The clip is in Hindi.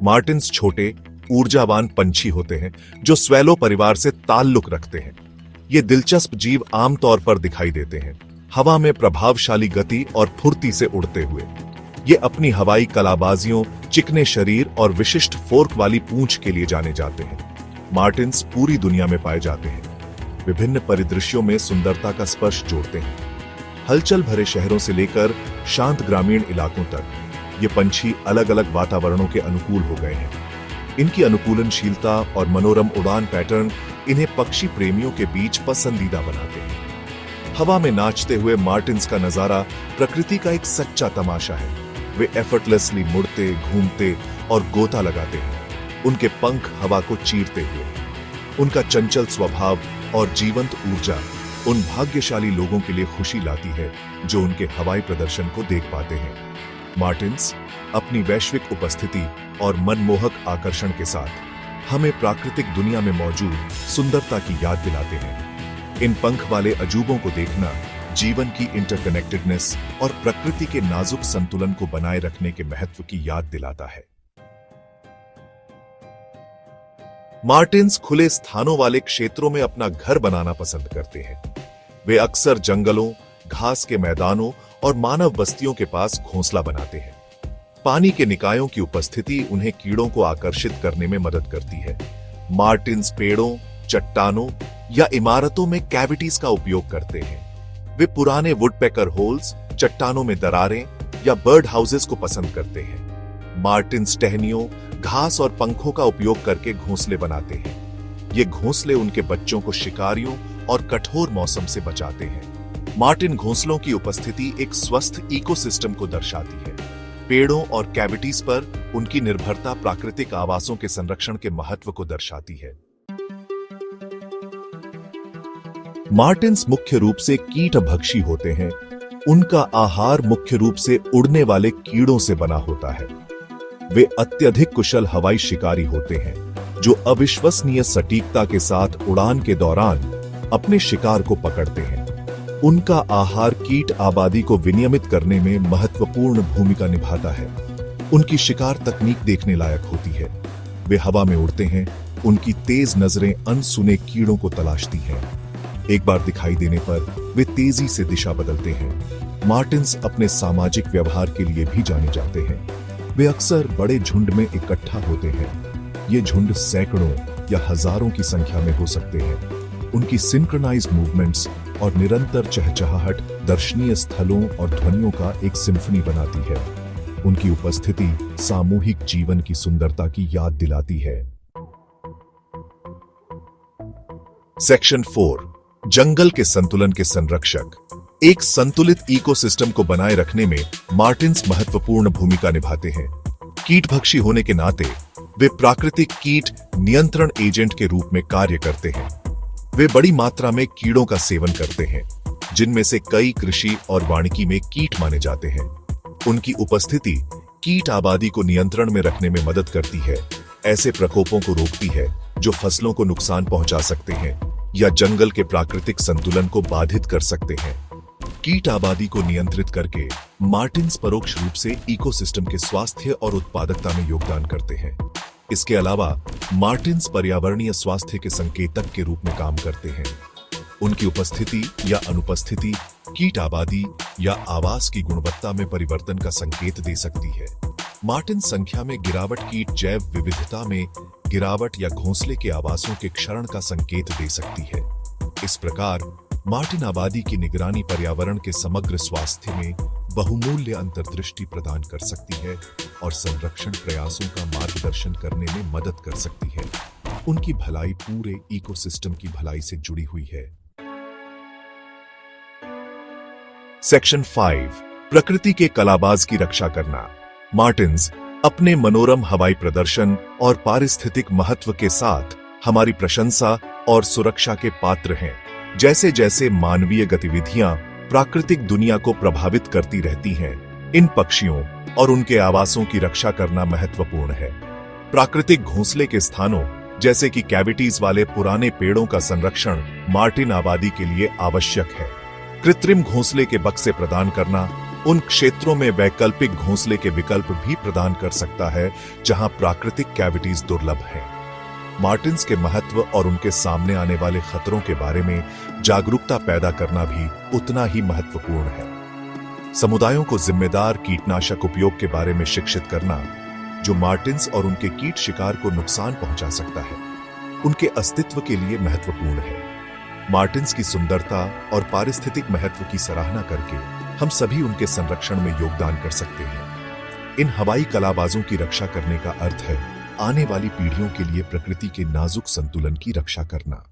मार्टिन्स छोटे ऊर्जावान पंछी होते हैं जो स्वेलो परिवार से ताल्लुक रखते हैं। ये दिलचस्प जीव आमतौर पर दिखाई देते हैं हवा में प्रभावशाली गति और फुर्ती से उड़ते हुए। ये अपनी हवाई कलाबाजियों, चिकने शरीर और विशिष्ट फोर्क वाली पूंछ के लिए जाने जाते हैं। मार्टिन्स पूरी दुनिया में पाए जाते हैं, विभिन्न परिदृश्यों में सुंदरता का स्पर्श जोड़ते हैं। हलचल भरे शहरों से लेकर शांत ग्रामीण इलाकों तक ये पंछी अलग अलग वातावरणों के अनुकूल हो गए हैं। इनकी अनुकूलनशीलता और मनोरम उड़ान पैटर्न इन्हें पक्षी प्रेमियों के बीच पसंदीदा बनाते हैं। हवा में नाचते हुए मार्टिन्स का नजारा प्रकृति का एक सच्चा तमाशा है। वे एफर्टलेसली मुड़ते, घूमते और गोता लगाते हैं, उनके पंख हवा को चीरते हुए। उनका चंचल स्वभाव और जीवंत ऊर्जा उन भाग्यशाली लोगों के लिए खुशी लाती है जो उनके हवाई प्रदर्शन को देख पाते हैं। मार्टिन्स अपनी वैश्विक उपस्थिति और मनमोहक आकर्षण के साथ हमें प्राकृतिक दुनिया में मौजूद सुंदरता की याद दिलाते हैं। इन पंख वाले अजूबों को देखना जीवन की इंटरकनेक्टेडनेस और प्रकृति के नाजुक संतुलन को बनाए रखने के महत्व की याद दिलाता है। मार्टिन्स खुले स्थानों वाले क्षेत्रों में अपना घर बनाना पसंद करते हैं। वे अक्सर जंगलों, घास के मैदानों और मानव बस्तियों के पास घोंसला बनाते हैं। पानी के निकायों की उपस्थिति उन्हें कीड़ों को आकर्षित करने में मदद करती है। मार्टिन्स पेड़ों, चट्टानों या इमारतों में कैविटीज का उपयोग करते हैं। वे पुराने वुडपेकर होल्स, चट्टानों में दरारें या बर्ड हाउसेस को पसंद करते हैं। मार्टिन्स टहनियों, घास और पंखों का उपयोग करके घोंसले बनाते हैं। ये घोंसले उनके बच्चों को शिकारियों और कठोर मौसम से बचाते हैं। मार्टिन घोंसलों की उपस्थिति एक स्वस्थ इकोसिस्टम को दर्शाती है। पेड़ों और कैविटीज पर उनकी निर्भरता प्राकृतिक आवासों के संरक्षण के महत्व को दर्शाती है। मार्टिन्स मुख्य रूप से कीटभक्षी होते हैं। उनका आहार मुख्य रूप से उड़ने वाले कीड़ों से बना होता है। वे अत्यधिक कुशल हवाई शिकारी होते हैं जो अविश्वसनीय सटीकता के साथ उड़ान के दौरान अपने शिकार को पकड़ते हैं। उनका आहार कीट आबादी को विनियमित करने में महत्वपूर्ण भूमिका निभाता है। उनकी शिकार तकनीक देखने लायक होती है। वे हवा में उड़ते हैं, उनकी तेज नजरें अनसुने कीड़ों को तलाशती हैं। एक बार दिखाई देने पर वे तेजी से दिशा बदलते हैं। मार्टिन्स अपने सामाजिक व्यवहार के लिए भी जाने जाते हैं। वे अक्सर बड़े झुंड में इकट्ठा होते हैं। ये झुंड सैकड़ों या हजारों की संख्या में हो सकते हैं। उनकी सिंक्रोनाइज्ड मूवमेंट्स और निरंतर चहचहाहट दर्शनीय स्थलों और ध्वनियों का एक सिम्फनी बनाती है। उनकी उपस्थिति सामूहिक जीवन की सुंदरता की याद दिलाती है। सेक्शन 4, जंगल के संतुलन के संरक्षक। एक संतुलित इकोसिस्टम को बनाए रखने में मार्टिन्स महत्वपूर्ण भूमिका निभाते हैं। कीटभक्षी होने के नाते वे प्राकृतिक कीट नियंत्रण एजेंट के रूप में कार्य करते हैं। वे बड़ी मात्रा में कीड़ों का सेवन करते हैं, जिनमें से कई कृषि और वानिकी में कीट माने जाते हैं। उनकी उपस्थिति कीट आबादी को नियंत्रण में रखने में मदद करती है, ऐसे प्रकोपों को रोकती है जो फसलों को नुकसान पहुंचा सकते हैं या जंगल के प्राकृतिक संतुलन को बाधित कर सकते हैं। कीट आबादी को नियंत्रित करके मार्टिन्स परोक्ष रूप से इकोसिस्टम के स्वास्थ्य और उत्पादकता में योगदान करते हैं। इसके अलावा मार्टिन्स पर्यावरणीय स्वास्थ्य के संकेतक के रूप में काम करते हैं। उनकी उपस्थिति या अनुपस्थिति कीट आबादी या आवास की गुणवत्ता में परिवर्तन का संकेत दे सकती है। मार्टिन संख्या में गिरावट कीट जैव विविधता में गिरावट या घोंसले के आवासों के क्षरण का संकेत दे सकती है। इस प्रकार मार्टिन आबादी की निगरानी पर्यावरण के समग्र स्वास्थ्य में बहुमूल्य अंतर्दृष्टि प्रदान कर सकती है और संरक्षण प्रयासों का मार्गदर्शन करने में मदद कर सकती है। उनकी भलाई पूरे इकोसिस्टम की भलाई से जुड़ी हुई है। सेक्शन 5, प्रकृति के कलाबाज की रक्षा करना। मार्टिन्स अपने मनोरम हवाई प्रदर्शन और पारिस्थितिक महत्व के साथ हमारी प्रशंसा और सुरक्षा के पात्र हैं। जैसे जैसे मानवीय गतिविधियां प्राकृतिक दुनिया को प्रभावित करती रहती हैं, इन पक्षियों और उनके आवासों की रक्षा करना महत्वपूर्ण है। प्राकृतिक घोंसले के स्थानों जैसे कि कैविटीज वाले पुराने पेड़ों का संरक्षण मार्टिन आबादी के लिए आवश्यक है। कृत्रिम घोंसले के बक्से प्रदान करना उन क्षेत्रों में वैकल्पिक घोंसले के विकल्प भी प्रदान कर सकता है जहां प्राकृतिक कैविटीज दुर्लभ हैं। मार्टिन्स के महत्व और उनके सामने आने वाले खतरों के बारे में जागरूकता पैदा करना भी उतना ही महत्वपूर्ण है। समुदायों को जिम्मेदार कीटनाशक उपयोग के बारे में शिक्षित करना, जो मार्टिन्स और उनके कीट शिकार को नुकसान पहुंचा सकता है, उनके अस्तित्व के लिए महत्वपूर्ण है। मार्टिन्स की सुंदरता और पारिस्थितिक महत्व की सराहना करके हम सभी उनके संरक्षण में योगदान कर सकते हैं। इन हवाई कलाबाजों की रक्षा करने का अर्थ है आने वाली पीढ़ियों के लिए प्रकृति के नाजुक संतुलन की रक्षा करना।